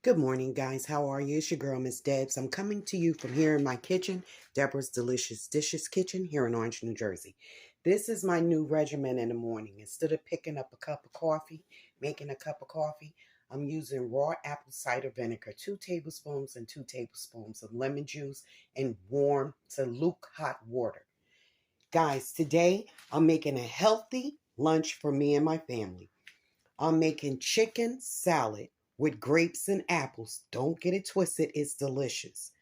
Good morning, guys. How are you? It's your girl, Miss Debs. I'm coming to you from here in my kitchen, Deborah's Delicious Dishes Kitchen here in Orange, New Jersey. This is my new regimen in the morning. Instead of picking up a cup of coffee, making a cup of coffee, I'm using raw apple cider vinegar, 2 tablespoons and 2 tablespoons of lemon juice and warm to luke hot water. Guys, today I'm making a healthy lunch for me and my family. I'm making chicken salad with grapes and apples. Don't get it twisted. It's delicious.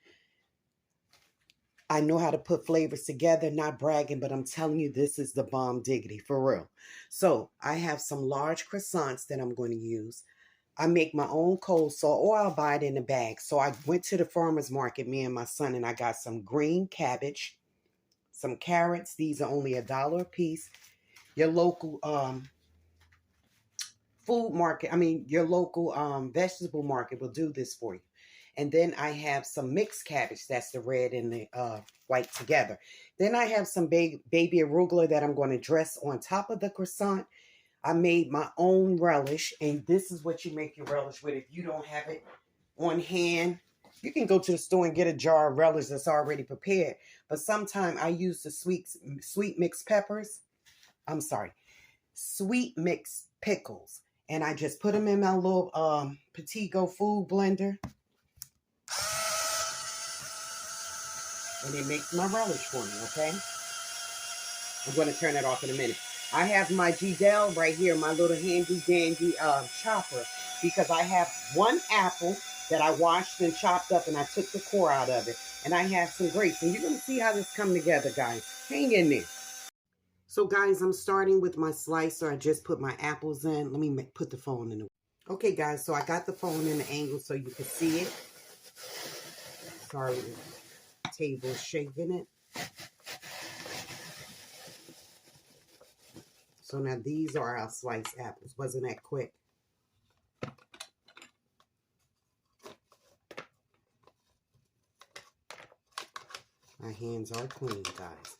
I know how to put flavors together, not bragging, but I'm telling you, this is the bomb diggity, for real. So I have some large croissants that I'm going to use. I make my own coleslaw, or I'll buy it in a bag. So I went to the farmer's market, me and my son, and I got some green cabbage, some carrots. These are only $1 a piece. Your local your local vegetable market will do this for you. And then I have some mixed cabbage. That's the red and the white together. Then I have some baby arugula that I'm going to dress on top of the croissant. I made my own relish, and this is what you make your relish with. If you don't have it on hand, you can go to the store and get a jar of relish that's already prepared. But sometimes I use the sweet mixed peppers. I'm sorry, sweet mixed pickles. And I just put them in my little Petitgo food blender. And it makes my relish for me, okay? I'm going to turn it off in a minute. I have my Gdel right here, my little handy dandy chopper, because I have one apple that I washed and chopped up, and I took the core out of it. And I have some grapes. And you're going to see how this come together, guys. Hang in there. So, guys, I'm starting with my slicer. I just put my apples in. Let me put the phone in the... Okay, guys, so I got the phone in the angle so you can see it. Sorry, the table is shaking it. So now these are our sliced apples. Wasn't that quick? My hands are clean, guys.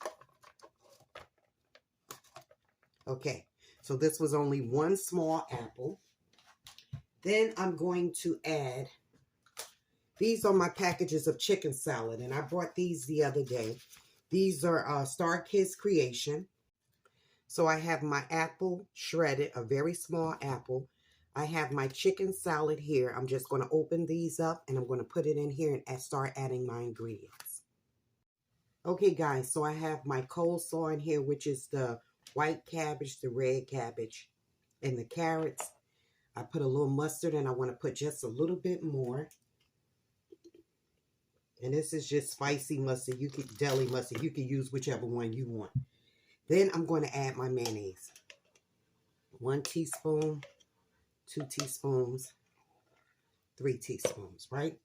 Okay, so this was only one small apple. Then I'm going to add, these are my packages of chicken salad, and I brought these the other day. These are Star Kids Creation. So I have my apple shredded, a very small apple. I have my chicken salad here. I'm just going to open these up, and I'm going to put it in here and start adding my ingredients. Okay, guys, so I have my coleslaw in here, which is the white cabbage, the red cabbage, and the carrots. I put a little mustard, and I want to put just a little bit more. And this is just spicy mustard. You can deli mustard. You can use whichever one you want. Then I'm going to add my mayonnaise. 1 teaspoon, 2 teaspoons, 3 teaspoons, right?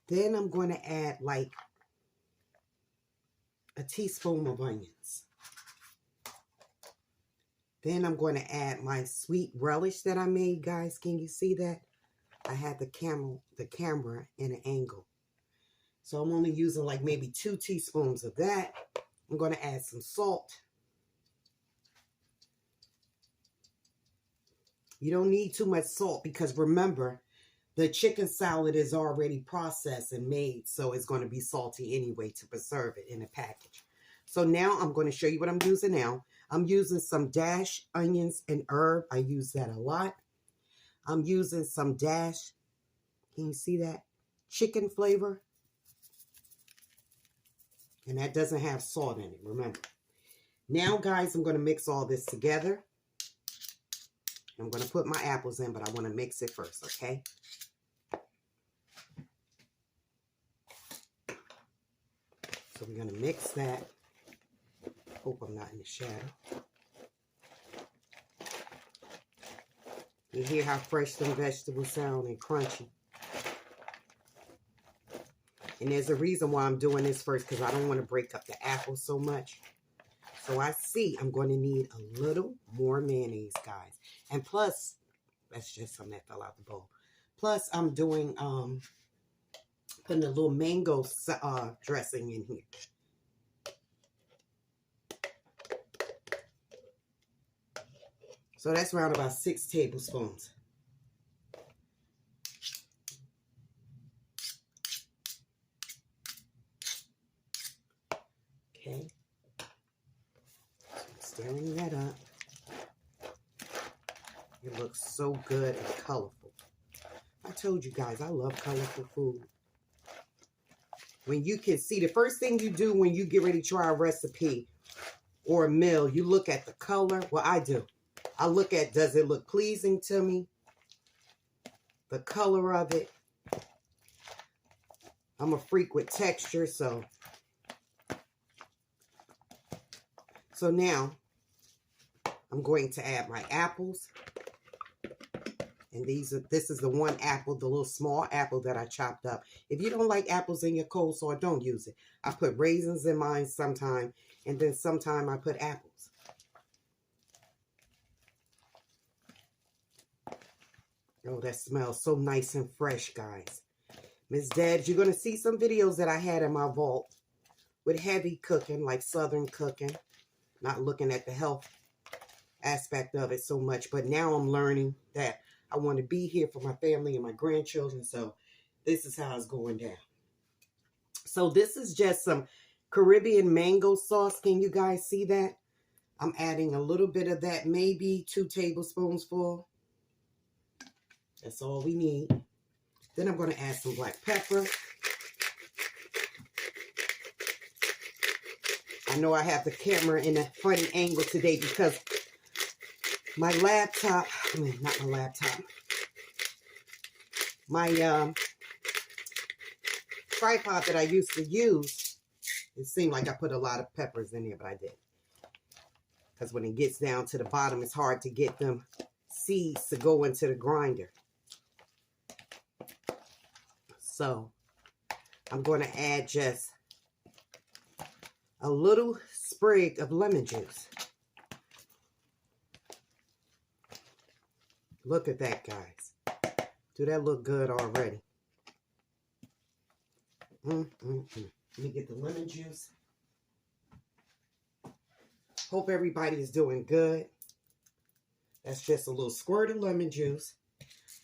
Then I'm going to add like a teaspoon of onions. Then I'm going to add my sweet relish that I made, guys. Can you see that? I had the camera in an angle. So I'm only using like maybe 2 teaspoons of that. I'm going to add some salt. You don't need too much salt because remember, the chicken salad is already processed and made, so it's going to be salty anyway to preserve it in a package. So now I'm going to show you what I'm using now. I'm using some dash onions and herb. I use that a lot. I'm using some dash, can you see that? Chicken flavor. And that doesn't have salt in it, remember. Now, guys, I'm going to mix all this together. I'm going to put my apples in, but I want to mix it first, okay? So we're going to mix that. Hope I'm not in the shadow. You hear how fresh them vegetables sound and crunchy. And there's a reason why I'm doing this first, because I don't want to break up the apples so much. So I see I'm going to need a little more mayonnaise, guys. And plus, that's just something that fell out the bowl. Plus, I'm doing, putting a little mango dressing in here. So that's around about 6 tablespoons. Stirring that up. It looks so good and colorful. I told you guys, I love colorful food. When you can see, the first thing you do when you get ready to try a recipe or a meal, you look at the color. Well, I do. I look at, does it look pleasing to me? The color of it. I'm a freak with texture, so now I'm going to add my apples. And this is the one apple, the little small apple that I chopped up. If you don't like apples in your coleslaw, don't use it. I put raisins in mine sometime, and then sometime I put apples. Oh, that smells so nice and fresh, guys. Miss Debs, you're going to see some videos that I had in my vault with heavy cooking, like Southern cooking. Not looking at the health aspect of it so much, but now I'm learning that I want to be here for my family and my grandchildren, so this is how it's going down. So this is just some Caribbean mango sauce. Can you guys see that? I'm adding a little bit of that, maybe 2 tablespoons full. That's all we need. Then I'm going to add some black pepper. I know I have the camera in a funny angle today because my laptop, not my laptop, my tripod that I used to use, it seemed like I put a lot of peppers in there, but I didn't. Because when it gets down to the bottom, it's hard to get them seeds to go into the grinder. So I'm going to add just a little sprig of lemon juice. Look at that, guys. Do that look good already? Let me get the lemon juice. Hope everybody is doing good. That's just a little squirt of lemon juice.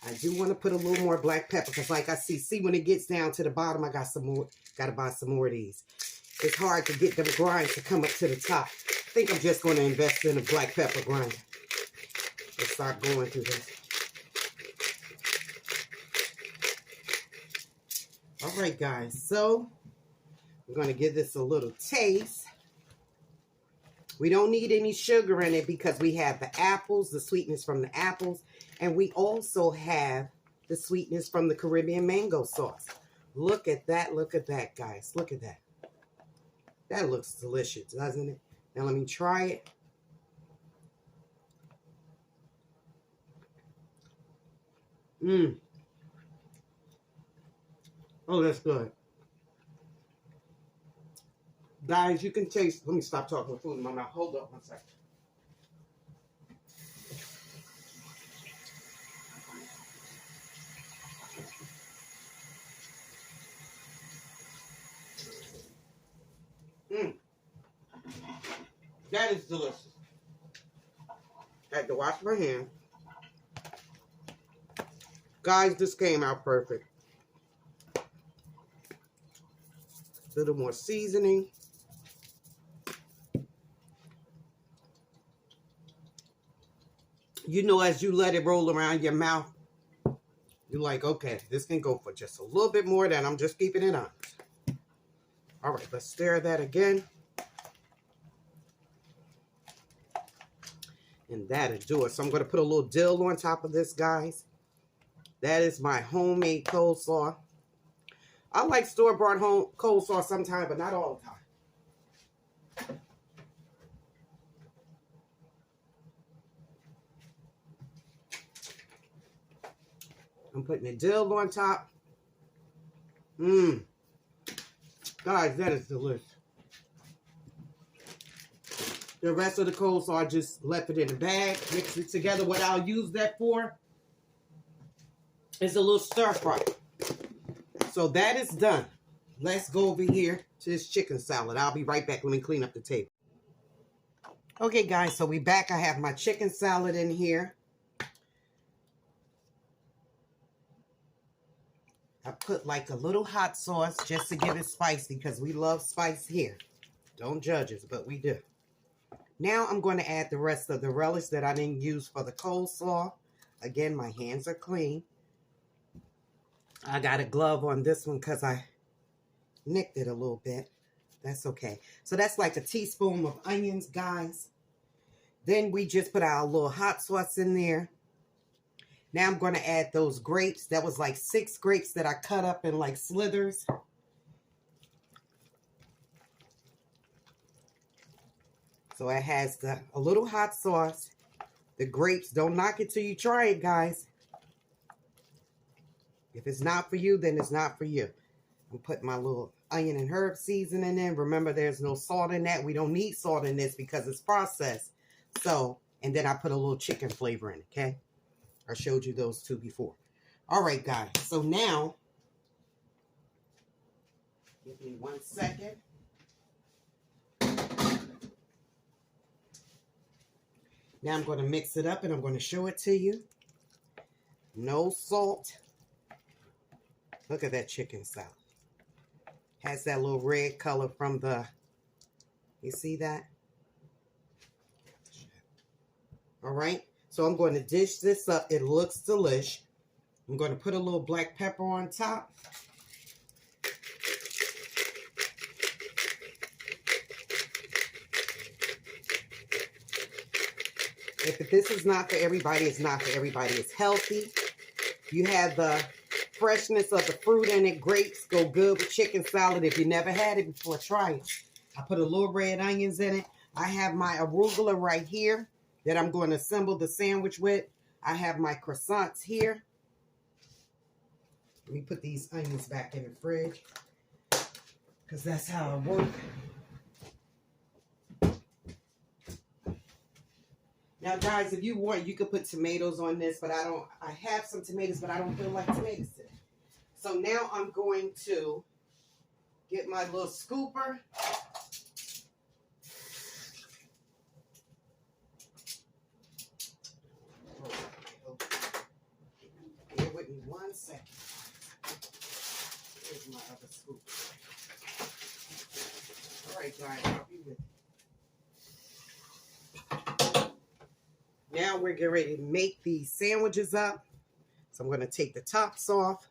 I do want to put a little more black pepper because like I see when it gets down to the bottom, I got some more, got to buy some more of these. It's hard to get them grinds to come up to the top. I think I'm just going to invest in a black pepper grinder. Let's start going through this. All right, guys. So we're going to give this a little taste. We don't need any sugar in it because we have the apples, the sweetness from the apples, and we also have the sweetness from the Caribbean mango sauce. Look at that. Look at that, guys. Look at that. That looks delicious, doesn't it? Now let me try it. Oh, that's good. Guys, you can taste. Let me stop talking with food in my mouth. Hold up one second. That is delicious. I had to wash my hands. Guys, this came out perfect. A little more seasoning. You know, as you let it roll around your mouth, you're like, okay, this can go for just a little bit more than I'm just keeping it honest. All right, let's stir that again. And that'll do it. So I'm going to put a little dill on top of this, guys. That is my homemade coleslaw. I like store-bought home coleslaw sometimes, but not all the time. I'm putting the dill on top. Guys, that is delicious. The rest of the coleslaw, I just left it in a bag, mixed it together. What I'll use that for is a little stir fry. So that is done. Let's go over here to this chicken salad. I'll be right back. Let me clean up the table. Okay, guys, so we back. I have my chicken salad in here. I put like a little hot sauce just to give it spicy because we love spice here. Don't judge us, but we do. Now I'm going to add the rest of the relish that I didn't use for the coleslaw. Again, my hands are clean. I got a glove on this one because I nicked it a little bit. That's okay. So that's like a teaspoon of onions, guys. Then we just put our little hot sauce in there. Now I'm going to add those grapes. That was like 6 grapes that I cut up in like slithers. So it has a little hot sauce. The grapes, don't knock it till you try it, guys. If it's not for you, then it's not for you. I'm putting my little onion and herb seasoning in. Remember, there's no salt in that. We don't need salt in this because it's processed. So, and then I put a little chicken flavor in, okay? I showed you those 2 before. All right, guys. So now, give me 1 second. Now I'm going to mix it up and I'm going to show it to you. No salt. Look at that chicken salad. Has that little red color from the, you see that? All right. So I'm going to dish this up. It looks delish. I'm going to put a little black pepper on top. If this is not for everybody, it's not for everybody. It's healthy. You have the freshness of the fruit in it. Grapes go good with chicken salad. If you never had it before, try it. I put a little red onions in it. I have my arugula right here that I'm going to assemble the sandwich with. I have my croissants here. Let me put these onions back in the fridge because that's how I work. Now, guys, if you want, you could put tomatoes on this, but I have some tomatoes, but I don't feel like tomatoes today. So now I'm going to get my little scooper. Bear with me 1 second. Here's my other scooper. All right, guys, I'll be with you. Now we're getting ready to make these sandwiches up. So I'm going to take the tops off.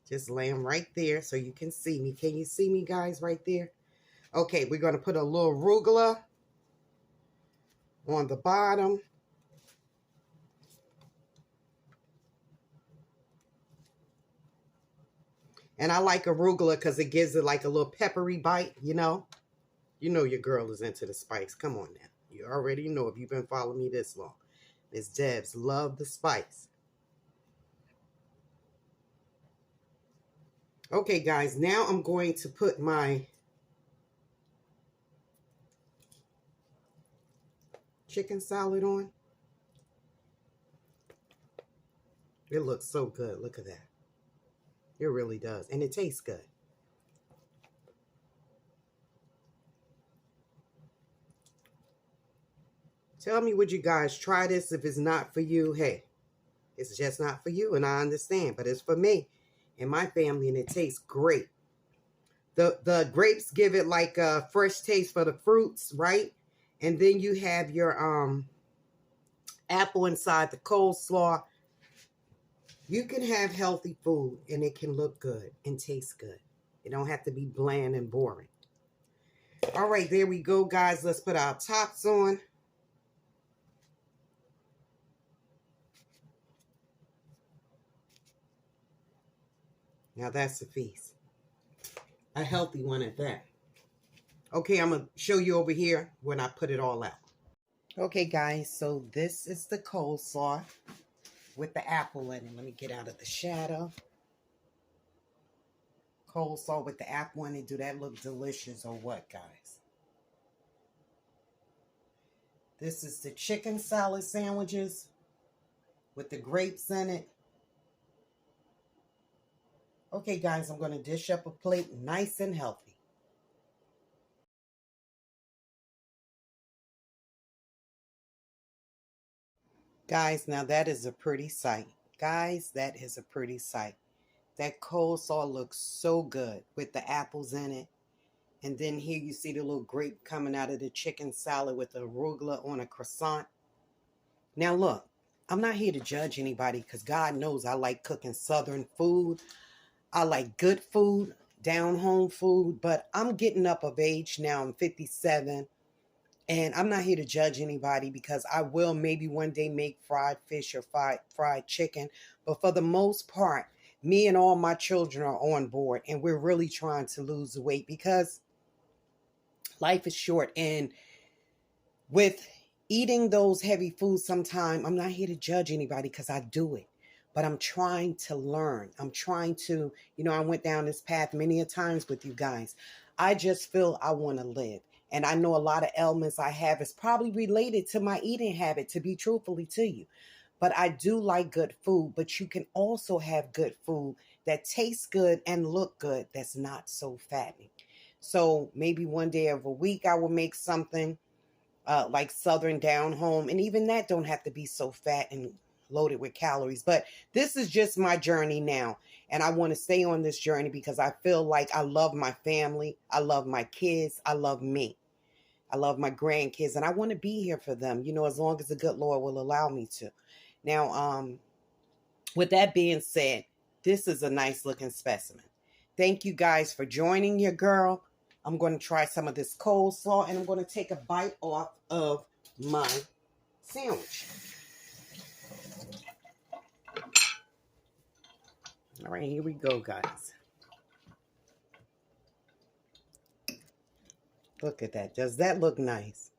Just lay them right there so you can see me. Can you see me, guys, right there? Okay, we're going to put a little arugula on the bottom. And I like arugula because it gives it like a little peppery bite, you know. You know your girl is into the spice. Come on now. You already know if you've been following me this long. Miss Debs love the spice. Okay, guys, now I'm going to put my chicken salad on. It looks so good. Look at that. It really does. And it tastes good. Tell me, would you guys try this? If it's not for you, hey, it's just not for you, and I understand. But it's for me and my family, and it tastes great. The grapes give it like a fresh taste for the fruits, right? And then you have your apple inside the coleslaw. You can have healthy food, and it can look good and taste good. It don't have to be bland and boring. All right, there we go, guys. Let's put our tops on. Now that's a feast. A healthy one at that. Okay, I'm going to show you over here when I put it all out. Okay, guys, so this is the coleslaw with the apple in it. Let me get out of the shadow. Coleslaw with the apple in it. Do that look delicious or what, guys? This is the chicken salad sandwiches with the grapes in it. Okay, guys, I'm going to dish up a plate nice and healthy. Guys, now that is a pretty sight. Guys, that is a pretty sight. That coleslaw looks so good with the apples in it. And then here you see the little grape coming out of the chicken salad with the arugula on a croissant. Now look, I'm not here to judge anybody because God knows I like cooking Southern food. I like good food, down home food, but I'm getting up of age now. I'm 57. And I'm not here to judge anybody because I will maybe one day make fried fish or fried chicken. But for the most part, me and all my children are on board. And we're really trying to lose weight because life is short. And with eating those heavy foods sometime, I'm not here to judge anybody because I do it. But I'm trying to learn. I'm trying to, I went down this path many a times with you guys. I just feel I want to live. And I know a lot of ailments I have is probably related to my eating habit, to be truthfully to you. But I do like good food. But you can also have good food that tastes good and look good that's not so fattening. So maybe one day of a week I will make something like Southern down home. And even that don't have to be so fat and loaded with calories. But this is just my journey now. And I want to stay on this journey because I feel like I love my family. I love my kids. I love me. I love my grandkids. And I want to be here for them, as long as the good Lord will allow me to. Now, with that being said, this is a nice looking specimen. Thank you guys for joining your girl. I'm going to try some of this coleslaw and I'm going to take a bite off of my sandwich. All right, here we go, guys. Look at that. Does that look nice?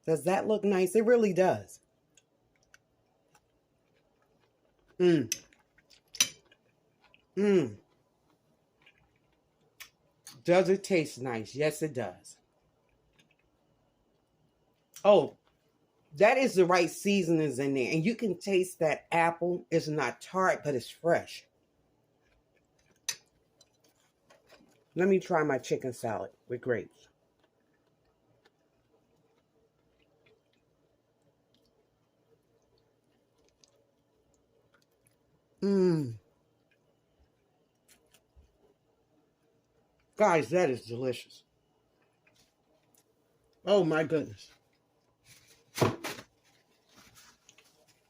Does that look nice? It really does. Does it taste nice? Yes, it does. Oh, that is the right seasonings in there. And you can taste that apple is not tart, but it's fresh. Let me try my chicken salad with grapes. Guys, that is delicious. Oh my goodness.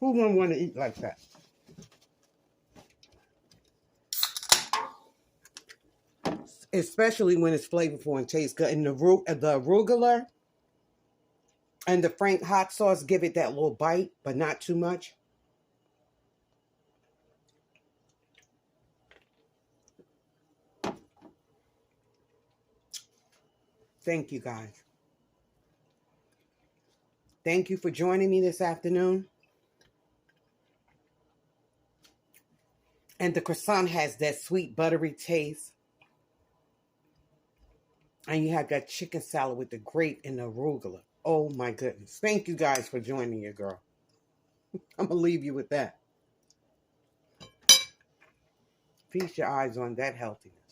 Who wouldn't want to eat like that? Especially when it's flavorful and tastes good. And the arugula and the Frank hot sauce give it that little bite, but not too much. Thank you, guys. Thank you for joining me this afternoon. And the croissant has that sweet, buttery taste. And you have that chicken salad with the grape and the arugula. Oh, my goodness. Thank you guys for joining your girl. I'm going to leave you with that. Feast your eyes on that healthiness.